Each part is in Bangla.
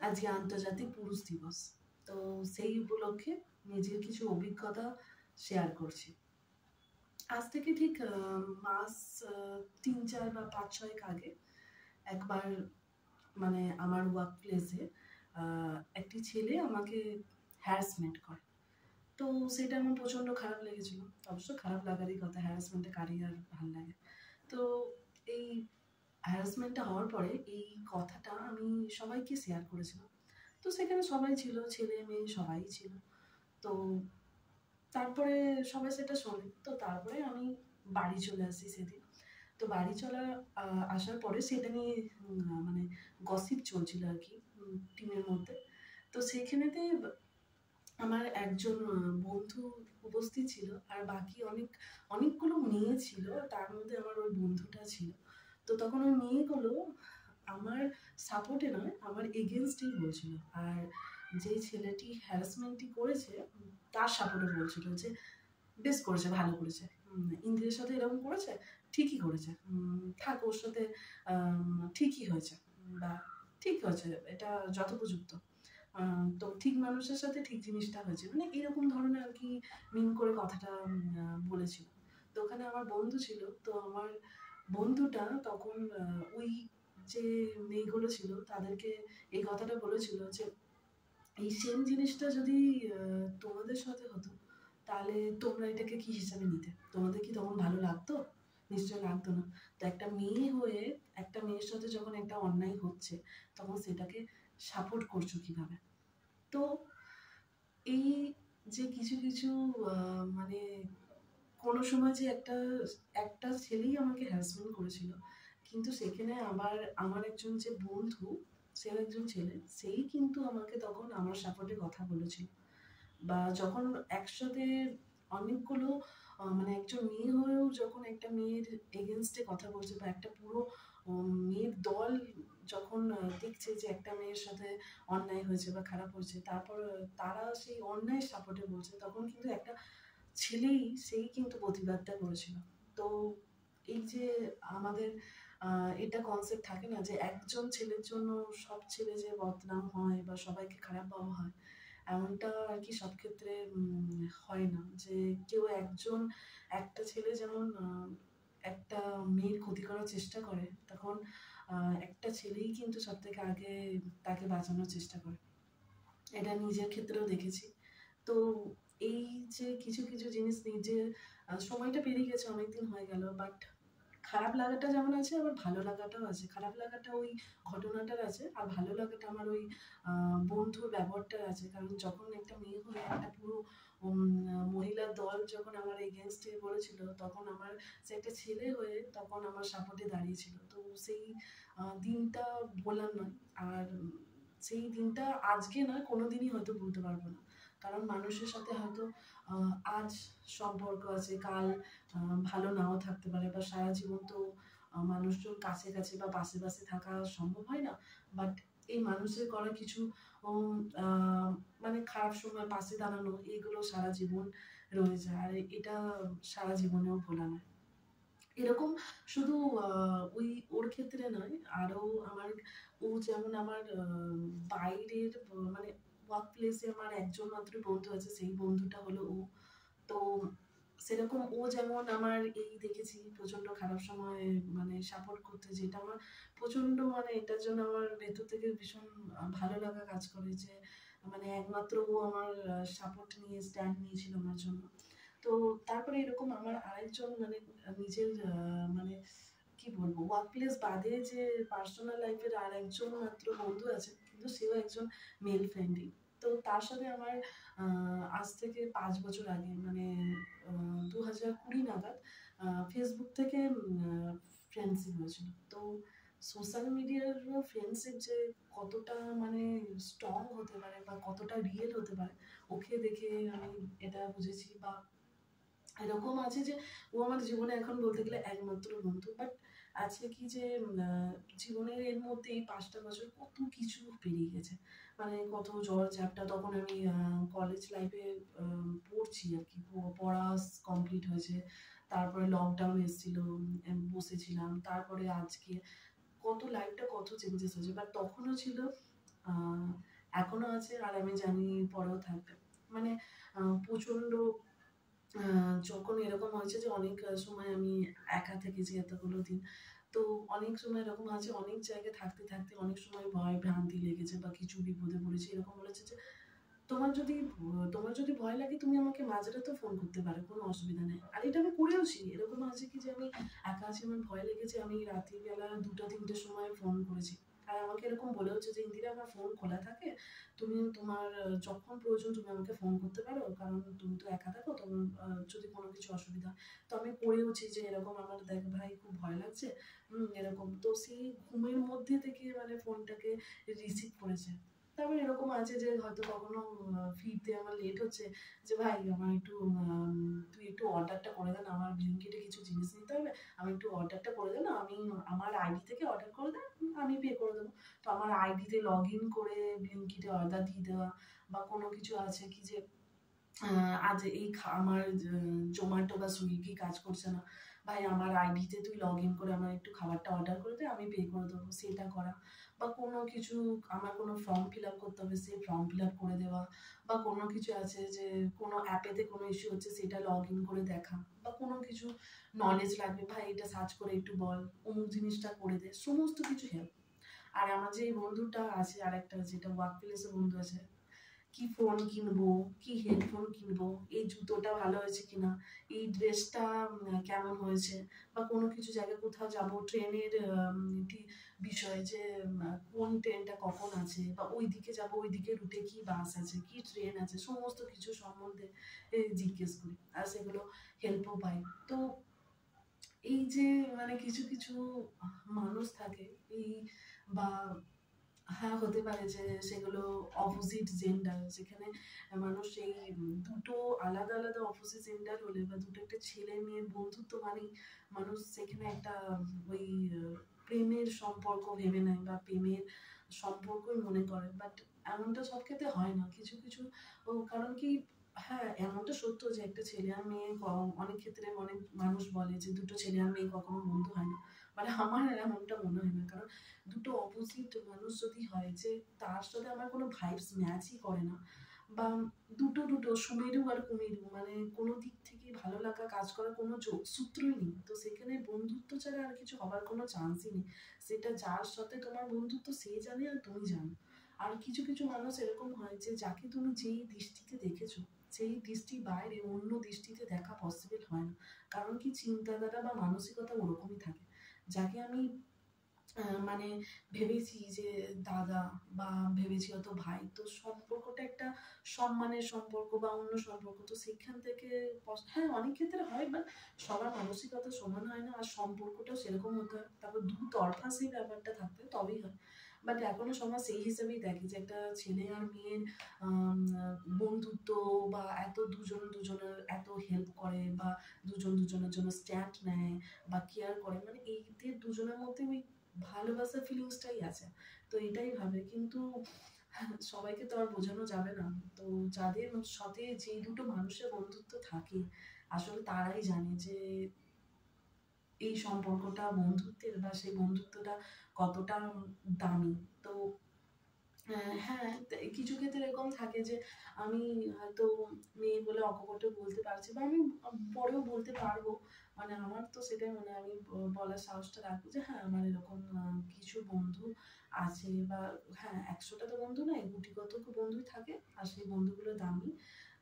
আজকে আন্তর্জাতিক পুরুষ দিবস। তো সেই উপলক্ষে নিজের কিছু অভিজ্ঞতা শেয়ার করছি। আজ থেকে ঠিক মাস 3-4 বা 5-6 আগে একবার মানে আমার ওয়ার্ক প্লেসে একটি ছেলে আমাকে হ্যারাসমেন্ট করে। তো সেটা আমার প্রচণ্ড খারাপ লেগেছিল। অবশ্য খারাপ লাগারই কথা, হ্যারাসমেন্টে কারই আর ভাল লাগে। তো এই হ্যারাসমেন্টটা হওয়ার পরে এই কথাটা আমি সবাইকে শেয়ার করেছিলাম। তো সেখানে সবাই ছিল, ছেলে মেয়ে সবাই ছিল। তো তারপরে সবাই সেটা শোনে। তো তারপরে আমি বাড়ি চলে আসি সেদিন। তো বাড়ি আসার পরে সেটা নিয়ে মানে গসিপ চলছিল আর কি টিমের মধ্যে। তো সেইখানেতে আমার একজন বন্ধু উপস্থিত ছিল, আর বাকি অনেকগুলো মেয়ে ছিল, তার মধ্যে আমার ওই বন্ধুটা ছিল। তো তখন ওই মেয়েগুলো আমার সাপোর্টে নয়, আমার এগেনস্টেই বলছিল। আর যে ছেলেটি হ্যারাসমেন্টটি করেছে তার সাপোর্টে বলছিল যে বেশ করেছে, ভালো করেছে, ইন্দ্রের সাথে এরকম করেছে, ঠিকই করেছে, থাক ওর সাথে, ঠিকই হয়েছে, বা ঠিক হয়েছে, এটা যথোপযুক্ত, তো ঠিক মানুষের সাথে ঠিক জিনিসটা হয়েছে, মানে এরকম ধরনের আর কি মিন করে কথাটা বলেছিল। তো ওখানে আমার বন্ধু ছিল, তো আমার বন্ধুটা তখন ওই যে মেয়েগুলো ছিল তাদেরকে এই কথাটা বলেছিল যে এই সেম জিনিসটা যদি তোমাদের সাথে হতো তাহলে তোমরা এটাকে কি হিসাবে নিতে? তোমাদের কি তখন ভালো লাগতো? নিশ্চয় লাগতো না। তো একটা মেয়ে হয়ে একটা মেয়ের সাথে যখন একটা অন্যায় হচ্ছে তখন সেটাকে সাপোর্ট করছো কিভাবে? তো এই যে কিছু কিছু মানে কোনো সময় যে একটা ছেলেই আমাকে হ্যারাসমেন্ট করেছিল, কিন্তু সেখানে আমার একজন যে বন্ধু, সেও একজন ছেলে, সেই কিন্তু আমাকে তখন আমার সাপোর্টে কথা বলেছিল। বা যখন একসাথে অনেকগুলো মানে একজন মেয়ে হয়েও যখন একটা মেয়ের এগেনস্টে কথা বলছে, বা একটা পুরো মেয়ের দল যখন দেখছে যে একটা মেয়ের সাথে অন্যায় হয়েছে বা খারাপ হয়েছে, তারপর তারা সেই অন্যায়ের সাপোর্টে বলছে, তখন কিন্তু একটা ছেলেই সেই কিন্তু প্রতিবাদটা করেছিল। তো এই যে আমাদের এটা কনসেপ্ট থাকে না যে একজন ছেলের জন্য সব ছেলে যে বদনাম হয় বা সবাইকে খারাপ ভাবা হয়, এমনটা আর কি সব ক্ষেত্রে হয় না। যে কেউ একটা ছেলে যেমন একটা মেয়ের ক্ষতি করার চেষ্টা করে, তখন একটা ছেলেই কিন্তু সব থেকে আগে তাকে বাঁচানোর চেষ্টা করে। এটা নিজের ক্ষেত্রেও দেখেছি। তো এই যে কিছু কিছু জিনিস নিজের সময়টা পেরিয়ে গেছে, অনেকদিন হয়ে গেল, বাট খারাপ লাগাটা যেমন আছে আবার ভালো লাগাটাও আছে। খারাপ লাগাটা ওই ঘটনাটার আছে, আর ভালো লাগাটা আমার ওই বন্ধুর ব্যবহারটার আছে। কারণ যখন একটা মেয়ে হয়ে একটা পুরো মহিলার দল যখন আমার এগেনস্টে বলেছিল, তখন আমার সে একটা ছেলে হয়ে তখন আমার সাপোর্টে দাঁড়িয়েছিল। তো সেই দিনটা ভোলার নয়। আর সেই দিনটা আজকে নয়, কোনোদিনই হয়তো ভুলতে পারবো না। কারণ মানুষের সাথে হয়তো আজ সম্পর্ক আছে, কাল ভালো নাও থাকতে পারে, বা সারা জীবন তো মানুষজন কাছে কাছে বা পাশে পাশে থাকা সম্ভব হয় না। বাট এই মানুষের করা কিছু মানে খারাপ সময় পাশে দাঁড়ানো, এগুলো সারা জীবন রয়ে যায়, আর এটা সারা জীবনেও ভোলা নয়। এরকম শুধু ওই ওর ক্ষেত্রে নয়, আরো আমার যেমন আমার বাইরের মানে ওয়ার্ক প্লেসে আমার একজন মাত্র বন্ধু আছে, সেই বন্ধুটা হলো ও। তো সেরকম ও যেমন আমার এই দেখেছি প্রচন্ড খারাপ সময় মানে সাপোর্ট করতে, যেটা আমার প্রচন্ড মানে এটার জন্য আমার ভেতর থেকে ভীষণ ভালো লাগা কাজ করে, যে মানে একমাত্র ও আমার সাপোর্ট নিয়ে স্ট্যান্ড নিয়েছিল আমার জন্য। তো তারপরে এরকম আমার আরেকজন মানে নিজের মানে কি বলবো, ওয়ার্ক প্লেস বাদে যে পার্সোনাল লাইফের আর একজন মাত্র বন্ধু আছে, কিন্তু সেও একজন মেল ফ্রেন্ডই। তো তার সাথে আমার আজ থেকে 5 বছর আগে মানে 2020 নাগাদ ফেসবুক থেকে ফ্রেন্ডশিপ হয়েছিল। তো সোশ্যাল মিডিয়ার ফ্রেন্ডশিপ যে কতটা মানে স্ট্রং হতে পারে বা কতটা রিয়েল হতে পারে, ওকে দেখে আমি এটা বুঝেছি। বা এরকম আছে যে ও আমার জীবনে এখন বলতে গেলে একমাত্র বন্ধু। বাট আজকে কি যে জীবনের এর মধ্যে এই 5টা বছর কত কিছু পেরিয়ে গেছে, মানে কত ঝড় ঝাপটা। তখন আমি কলেজ লাইফে পড়ছি আর কি, পড়া কমপ্লিট হয়েছে, তারপরে লকডাউন এসেছিল, বসেছিলাম, তারপরে আজকে কত লাইফটা কত চেঞ্জেস হয়েছে। বাট তখনও ছিল এখনো আছে, আর আমি জানি পরেও থাকবে। মানে প্রচন্ড যখন এরকম হয়েছে যে অনেক সময় আমি একা থেকেছি এতগুলো দিন, তো অনেক সময় এরকম আছে, অনেক জায়গায় থাকতে থাকতে অনেক সময় ভয় ভ্রান্তি লেগেছে বা কিছু বিপদে পড়েছি, এরকম বলেছে যে তোমার যদি ভয় লাগে তুমি আমাকে মাঝরাতে ফোন করতে পারো, কোনো অসুবিধা নেই। আর এটা আমি করেওছি। এরকম আছে কি যে আমি একা আছি, আমার ভয় লেগেছে, আমি রাতের বেলা 2টা 3টের সময় ফোন করেছি। আর আমাকে এরকম বলে হচ্ছে যে ইন্দিরা আমার ফোন খোলা থাকে, তুমি তোমার যখন প্রয়োজন তুমি আমাকে ফোন করতে পারো, কারণ তুমি তো একা থাকো, তখন যদি কোনো কিছু অসুবিধা। তো আমি করেওছি যে এরকম আমার দেখ ভাই খুব ভয় লাগছে, এরকম। তো সেই ঘুমের মধ্যে থেকে মানে ফোনটাকে রিসিভ করেছে। তারপর এরকম আছে যে হয়তো কখনো ফিরতে আমার লেট হচ্ছে, যে ভাই আমার একটু তুই একটু অর্ডারটা করে দেন, আমার ব্লিঙ্কিটে কিছু জিনিস নিতে হবে, আমি একটু অর্ডারটা করে দেন, আমি আমার আইডি থেকে অর্ডার করে দেন, আমি পে করে দেবো। তো আমার আইডিতে লগ ইন করে ব্লিঙ্কিটে অর্ডার দিয়ে দেওয়া, বা কোনো কিছু আছে কি যে আজ এই আমার জোম্যাটো বা সুইগি কাজ করছে না, ভাই আমার আইডিতে তুই লগ ইন করে আমার একটু খাবারটা অর্ডার করে দে, আমি পে করে দেবো, সেটা করা। বা কোনো কিছু আমার কোনো ফর্ম ফিল আপ করতে হবে, সেই ফর্ম ফিল আপ করে দেওয়া। বা কোনো কিছু আছে যে কোনো অ্যাপেতে কোনো ইস্যু হচ্ছে, সেটা লগ ইন করে দেখা। বা কোনো কিছু নলেজ লাগবে, ভাই এটা সার্চ করে একটু বল, অমুক জিনিসটা করে দে, সমস্ত কিছু হেল্প। আর আমার যে এই বন্ধুটা আছে, আরেকটা যেটা ওয়ার্ক প্লেসে বন্ধু আছে, কি ফোন কিনবো, কি হেডফোন কিনবো, এই জুতোটা ভালো হয়েছে কিনা, এই ড্রেসটা কেমন হয়েছে, বা কোনো কিছু জায়গায় কোথাও যাব, ট্রেনের বিষয় যে কোন ট্রেনটা কখন আছে, বা ওই দিকে যাব, ওই দিকে রুটে কি বাস আছে, কি ট্রেন আছে, সমস্ত কিছু সম্বন্ধে জিজ্ঞেস করি, আর সেগুলো হেল্পও পাই। তো এই যে মানে কিছু কিছু মানুষ থাকে এই, বা হ্যাঁ হতে পারে যে সেগুলো অপোজিট জেন্ডার, যেখানে মানুষ এই দুটো আলাদা আলাদা অপোজিট জেন্ডার হলে, বা দুটো একটা ছেলে মেয়ের বন্ধুত্ব মানেই মানুষ সেখানে একটা ওই প্রেমের সম্পর্ক ভেবে নেয়, বা প্রেমের সম্পর্কই মনে করে। বাট এমনটা সব ক্ষেত্রে হয় না, কিছু কিছু কারণ কি, হ্যাঁ এমনটা সত্য যে একটা ছেলে আর মেয়ে অনেক ক্ষেত্রে অনেক মানুষ বলে যে দুটো ছেলে আর মেয়ে কখনো বন্ধু হয় না, মানে আমার এমনটা মনে হয় না। কারণ দুটো অপোজিট মানুষ যদি হয়, যে তার সাথে আমার কোনো ভাইবস ম্যাচই করে না, বা দুটো দুটো সুমেরু আর কুমেরু, মানে কোনো দিক থেকে ভালো লাগা কাজ করার কোনো সূত্রই নেই, তো সেখানে বন্ধুত্ব ছাড়া আর কিছু হবার কোনো চান্সই নেই। সেটা যার সাথে তোমার বন্ধুত্ব সে জানে আর তুমি জানো। আর কিছু কিছু মানুষ এরকম হয় যে যাকে তুমি যেই দৃষ্টিতে দেখেছো, সেই দৃষ্টির বাইরে অন্য দৃষ্টিতে দেখা পসিবল হয় না। কারণ কি, চিন্তাধারা বা মানসিকতা ওরকমই থাকে। যাকে আমি মানে ভেবেছি যে দাদা, বা ভেবেছি হয়তো ভাই, তো সম্পর্কটা একটা সম্মানের সম্পর্ক বা অন্য সম্পর্ক, তো সেখান থেকে হ্যাঁ অনেক ক্ষেত্রে হয়, বাট সবার মানসিকতা সমান হয় না, আর সম্পর্কটাও সেরকম হতে হয়, তারপর দুতরফা সেই ব্যাপারটা থাকতে তবেই হয়। বাট এখনো সমাজ সেই হিসেবেই দেখে যে একটা ছেলে আর মেয়ের বন্ধুত্ব, বা এত দুজন দুজনের এত হেল্প করে, বা দুজন দুজনের জন্য স্ট্যান্ড নেয় বা কেয়ার করে, মানে এইদের দুজনের মধ্যে ওই ভালোবাসার ফিলিংসটাই আছে। তো এটাই ভাবে, কিন্তু সবাইকে তো আর বোঝানো যাবে না। তো যাদের সাথে যে দুটো মানুষের বন্ধুত্ব থাকে, আসলে তারাই জানে যে এই সম্পর্কটা বন্ধুত্বের, বা সেই বন্ধুত্বটা কতটা দামি। তো হ্যাঁ, কিছু ক্ষেত্রে এরকম থাকে যে আমি হয়তো মেয়ে বলে অকপটে বলতে পারছি, বা আমি পরেও বলতে পারবো, মানে আমার তো সেটাই মনে হয়, আমি বলার সাহসটা রাখবো যে হ্যাঁ আমার এরকম কিছু বন্ধু আছে, বা হ্যাঁ 100টা তো বন্ধু নয়, গুটিকত বন্ধুই থাকে, আর সেই বন্ধুগুলো দামি।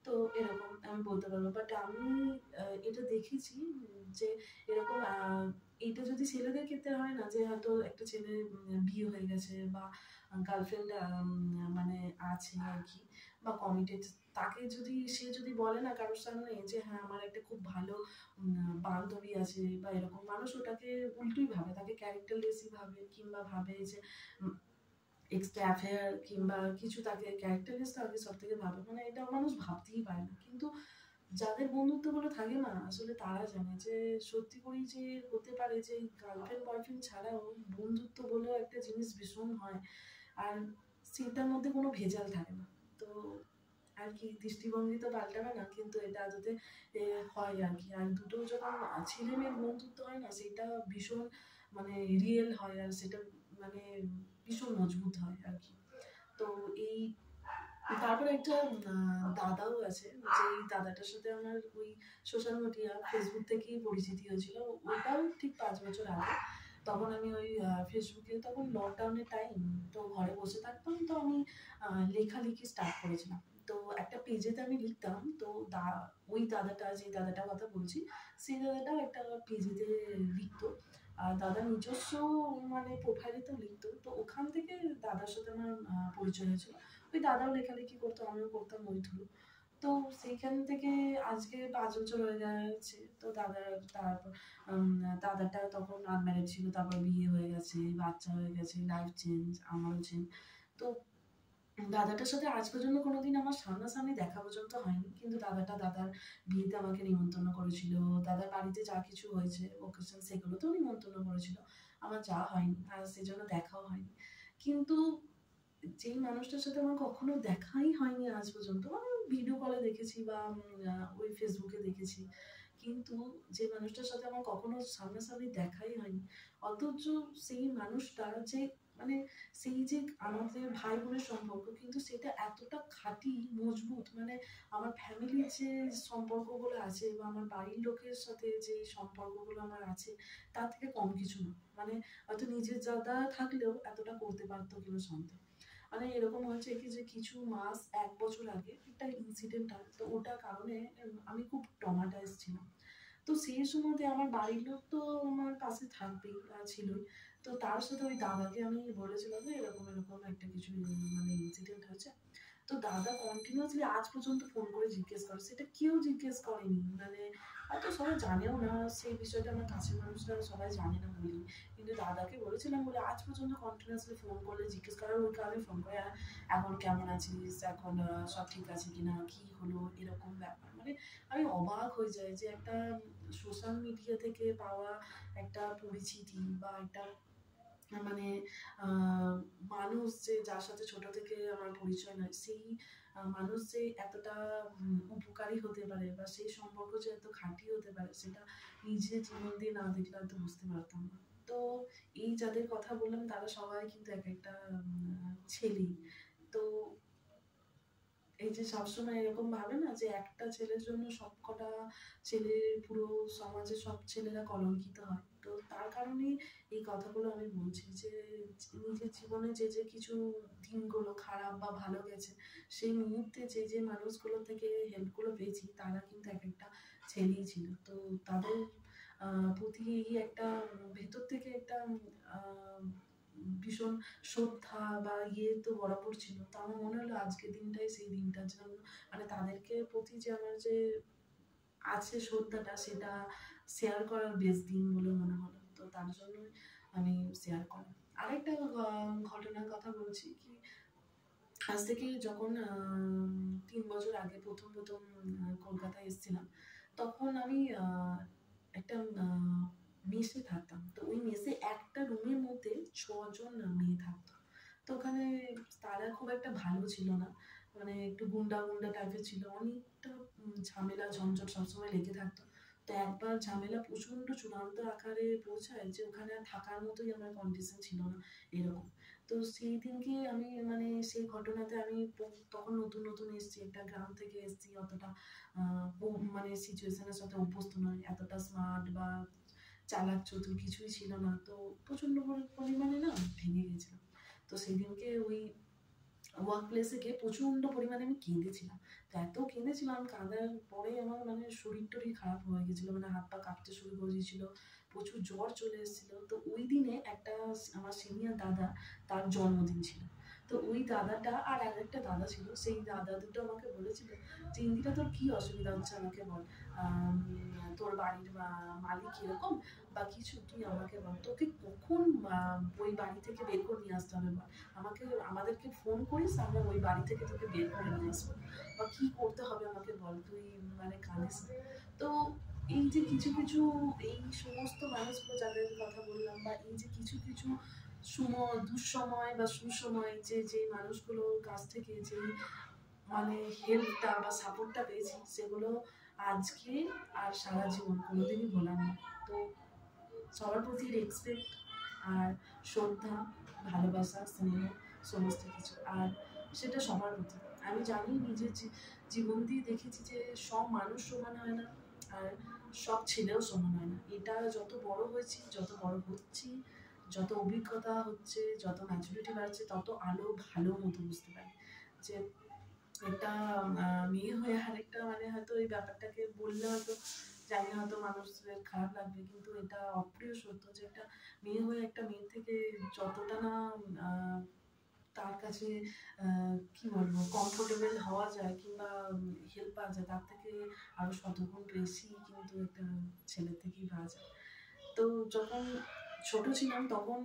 তো এরকম আমি বলতে পারবো। বাট আমি এটা দেখেছি যে এরকম এইটা যদি ছেলেদের ক্ষেত্রে হয় না, যে হয়তো একটা ছেলে বিয়ে হয়ে গেছে, বা গার্লফ্রেন্ড মানে আছে আর কি, বা কমিটেড, তাকে যদি সে যদি বলে না কারোর সামনে যে হ্যাঁ আমার একটা খুব ভালো বান্ধবী আছে, বা এরকম, মানুষ ওটাকে উল্টোই ভাবে, তাকে ক্যারেক্টারলেসই ভাবে, কিংবা ভাবে যে এক্সট্রা অ্যাফেয়ার কিংবা কিছু, তাকে ক্যারেক্টারলেস আগে সব থেকে ভাবে, মানে এটা মানুষ ভাবতেই পারে না। কিন্তু যাদের বন্ধুত্বগুলো থাকে না, আসলে তারা জানে যে সত্যি করেই যে হতে পারে যে গার্লফ্রেন্ড বয়ফ্রেন্ড ছাড়াও বন্ধুত্ব বলেও একটা জিনিস ভীষণ হয়, আর সেটার মধ্যে কোনো ভেজাল থাকে না। তো আর কি, দৃষ্টিভঙ্গি তো পাল্টাবে না, কিন্তু এটা যাতে হয় আর কি। আর দুটো যখন ছেলে মেয়ের বন্ধুত্ব হয় না, সেটা ভীষণ মানে রিয়েল হয়, আর সেটা মানে ভীষণ মজবুত হয় আর কি। তো এই তারপরে একটা দাদাও আছে, যেই দাদাটার সাথে আমার ওই সোশ্যাল মিডিয়া ফেসবুক থেকেই পরিচিতি হয়েছিল। ওটাও ঠিক 5 বছর আগে। তখন আমি ওই ফেসবুকে, তখন লকডাউনের টাইম, তো ঘরে বসে থাকতাম, তো আমি লেখালেখি স্টার্ট করেছিলাম। তো একটা পেজেতে আমি লিখতাম, তো ওই দাদাটা, যে দাদাটার কথা বলছি, সেই দাদাটাও একটা পেজেতে লিখতো। আর দাদা নিজস্ব মানে প্রোফাইলেতেও লিখতো। তো ওখান থেকে দাদার সাথে আমার পরিচয় হয়েছিল। ওই দাদাও লেখালেখি করতো, আমিও করতাম ওই থ্রু। তো সেইখান থেকে আজকে 5 বছর হয়ে গেছে। তো তারপর দাদাটা তখন আনম্যারিড ছিল, তারপর বিয়ে হয়ে গেছে, বাচ্চা হয়ে গেছে, লাইফ চেঞ্জ, আমারও চেঞ্জ। তো দাদাটার সাথে আজ পর্যন্ত কোনোদিন আমার সামনাসামনি দেখা পর্যন্ত হয়নি, কিন্তু দাদার বিয়েতে আমাকে নিমন্ত্রণ করেছিল। দাদার বাড়িতে যা কিছু হয়েছে ওকেশন, সেগুলোতেও নিমন্ত্রণ করেছিল। আমার যাওয়া হয়নি, আর সেজন্য দেখাও হয়নি। কিন্তু যেই মানুষটার সাথে আমার কখনো দেখাই হয়নি আজ পর্যন্ত, আমি ভিডিও কলে দেখেছি বা ওই ফেসবুকে দেখেছি, কিন্তু যে মানুষটার সাথে আমার কখনো সামনাসামনি দেখাই হয়নি, অথচ সেই মানুষটা যে মানে সেই যে আমাদের ভাই বোনের সম্পর্ক, কিন্তু সেটা এতটা খাঁটি মজবুত, মানে আমার ফ্যামিলির যে সম্পর্কগুলো আছে বা আমার বাড়ির লোকের সাথে যে সম্পর্কগুলো আমার আছে, তার থেকে কম কিছু না। মানে হয়তো নিজের দাদা থাকলেও এতটা করতে পারতো কিনা সন্দেহ। মানে এরকম হয়েছে কি, যে কিছু মাস 1 বছর আগে একটা ইনসিডেন্ট হয়, তো ওটার কারণে আমি খুব ট্রমাটাইজ ছিলাম। তো সেই সময়তে আমার বাড়ির লোক তো আমার পাশে থাকবেই, ছিলই। তো তার সাথে ওই দাদাকে আমি বলেছিলাম যে এরকম এরকম একটা কিছু মানে ইনসিডেন্ট হয়েছে। তো দাদা কন্টিনিউয়াসলি আজ পর্যন্ত ফোন করে জিজ্ঞেস করে, সেটা কেউ জিজ্ঞেস করেনি। মানে হয়তো সবাই জানেও না সেই বিষয়টা, আমার কাছের মানুষরা সবাই জানে না বলি। কিন্তু দাদাকে বলেছিলাম বলে আজ পর্যন্ত কন্টিনিউয়াসলি ফোন করলে জিজ্ঞেস করার, ওই কারণে ফোন করে, এখন কেমন আছিস, এখন সব ঠিক আছে কিনা, কি হলো, এরকম ব্যাপার। মানে আমি অবাক হয়ে যাই যে একটা সোশ্যাল মিডিয়া থেকে পাওয়া একটা পরিচিতি বা একটা মানে মানুষ, যে যার সাথে ছোট থেকে আমার পরিচয় নয়, সেই মানুষ যে এতটা উপকারী হতে পারে বা সেই সম্পর্ক যে এত খাঁটি হতে পারে, সেটা নিজে জীবন দিয়ে না দেখলে হয়তো বুঝতে পারতাম না। তো এই যাদের কথা বললাম, তারা সবাই কিন্তু এক একটা ছেলে। তো এই যে সবসময় এরকম ভাবে না যে একটা ছেলের জন্য সবকটা ছেলে, পুরো সমাজে সব ছেলেরা কলঙ্কিত হয়, তো তার কারণেই এই কথাগুলো আমি বলছি যে নিজের জীবনে যে যে কিছু দিনগুলো খারাপ বা ভালো গেছে, সেই মুহূর্তে যে যে মানুষগুলো থেকে হেল্পগুলো পেয়েছি, তারা কিন্তু এক একটা ছেলেই ছিল। তো তাদের প্রতি এই একটা ভেতর থেকে একটা আহ ভীষণ শ্রদ্ধা বা তো বরাবর ছিল। তো আমার মনে হলো আজকের দিনটাই সেই দিনটার জন্য, মানে তাদেরকে প্রতি যে আমার যে আছে শ্রদ্ধাটা, সেটা শেয়ার করার বেস্ট দিন বলে মনে হলো। তো তার জন্যই আমি শেয়ার করলাম। আরেকটা ঘটনার কথা বলছি কি, আজ থেকে যখন 3 বছর আগে প্রথম প্রথম কলকাতায় এসেছিলাম, তখন আমি একটা মেসে থাকতাম। তো ওই মেসে একটা রুমের মধ্যে 6 জন মেয়ে থাকতো। তো ওখানে তারা খুব একটা ভালো ছিল না, মানে একটু গুন্ডা গুন্ডা টাইপের ছিল, অনেকটা ঝামেলা ঝঞ্ঝট সবসময় লেগে থাকতো। তো একবার ঝামেলা প্রচন্ড চূড়ান্ত আকারে পৌঁছায় যে ওখানে আর থাকার মতোই আমার কন্ডিশন ছিল না, এরকম। তো সেই দিনকে আমি মানে সেই ঘটনাতে আমি তখন নতুন নতুন এসেছি, একটা গ্রাম থেকে এসেছি, অতটা মানে সিচুয়েশনের সাথে অভ্যস্ত নয়, এতটা স্মার্ট বা চালাক চতুর কিছুই ছিল না। তো প্রচন্ড পরিমাণে না ভেঙে গেছিলাম। তো সেদিনকে ওই ওয়ার্ক প্লেসে গিয়ে প্রচন্ড পরিমাণে আমি কেঁদেছিলাম। তো এত কেঁদেছিলাম, কাঁদার পরে আমার মানে শরীর টরীর খারাপ হয়ে গেছিল, মানে হাত পা কাঁপতে শুরু করে দিয়েছিল, প্রচুর জ্বর চলে এসেছিল। তো ওই দিনে একটা আমার সিনিয়র দাদা, তার জন্মদিন ছিল। তো ওই দাদাটা আর আরেকটা দাদা ছিল, সেই দাদা দুটো আমাকে বলেছিল যে ইন্দিরা, তোর কি অসুবিধা হচ্ছে আমাকে বল, তোর বাড়ির মালিক এরকম বা কিছু, তুই আমাকে বল, তোকে কখন ওই বাড়ি থেকে বের করে নিয়ে আসতে হবে বল, আমাদেরকে ফোন করিস, আমরা ওই বাড়ি থেকে তোকে বের করে নিয়ে আসবো, বা কি করতে হবে আমাকে বল, তুই মানে কাঁদিস না। তো এই যে কিছু কিছু এই সমস্ত মানুষগুলো যাদের কথা বললাম, বা এই যে কিছু কিছু দুঃসময় বা সুসময় যে যে মানুষগুলোর কাছ থেকে যে মানে হেল্পটা বা সাপোর্টটা পেয়েছি, সেগুলো আজকে আর সারা জীবন কোনোদিনই ভোলার না। তো সবার প্রতি রেসপেক্ট আর শ্রদ্ধা, ভালোবাসা, স্নেহ, সমস্ত কিছু। আর সেটা সবার প্রতি। আমি জানি নিজের জীবন দিয়ে দেখেছি যে সব মানুষ সমান হয় না, আর সব ছেলেও সমান হয় না। এটা যত বড় হয়েছি, যত বড় হচ্ছি, যত অভিজ্ঞতা হচ্ছে, যত ম্যাচুরিটি বাড়ছে, তত আলো ভালো মতো বুঝতে পারি যে একটা মেয়ে হয়ে আরেকটা, মানে হয়তো এই ব্যাপারটাকে বললে হয়তো জানি না, হয়তো মানুষের খারাপ লাগবে, কিন্তু এটা অপ্রিয় সত্য যে একটা মেয়ে হয়ে একটা মেয়ের থেকে যতটা না তার কাছে কি বলবো কমফোর্টেবল হওয়া যায় কিংবা হেল্প পাওয়া যায়, তার থেকে আরো শতগুণ বেশি কিন্তু একটা ছেলের থেকেই পাওয়া যায়। তো যখন ছোট ছিলাম তখন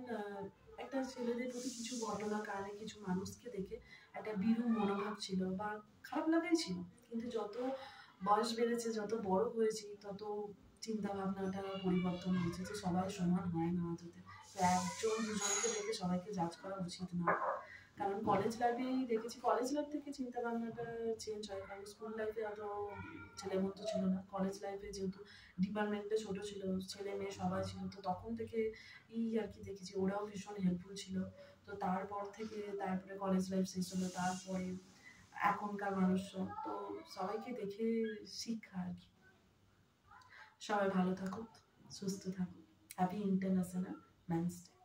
একটা ছেলেদের প্রতি কিছু ঘটনার কারণে, কিছু মানুষকে দেখে একটা বিরূপ মনোভাব ছিল বা খারাপ লাগাই ছিল। কিন্তু যত বয়স বেড়েছে, যত বড় হয়েছি, তত চিন্তা ভাবনাটা পরিবর্তন হয়েছে যে সবাই সমান হয় না আদতে। তো একজন দুজনকে দেখে সবাইকে জাজ করা উচিত না। কারণ কলেজ লাইফেই দেখেছি, কলেজ লাইফ থেকে চিন্তা ভাবনাটা চেঞ্জ হয়, কারণ স্কুল লাইফে অত ছেলের মতো ছিল না। কলেজ লাইফে যেহেতু ডিপার্টমেন্টে ছোট ছিল, ছেলে মেয়ে সবাই ছিল, তো তখন থেকে আর কি দেখেছি ওরাও ভীষণ হেল্পফুল ছিল। তো তারপর থেকে তারপরে কলেজ লাইফ শেষ হলো, তারপরে এখনকার মানুষজন তো সবাইকে দেখে শিক্ষা আর কি। সবাই ভালো থাকুক, সুস্থ থাকুক। Happy international men's day.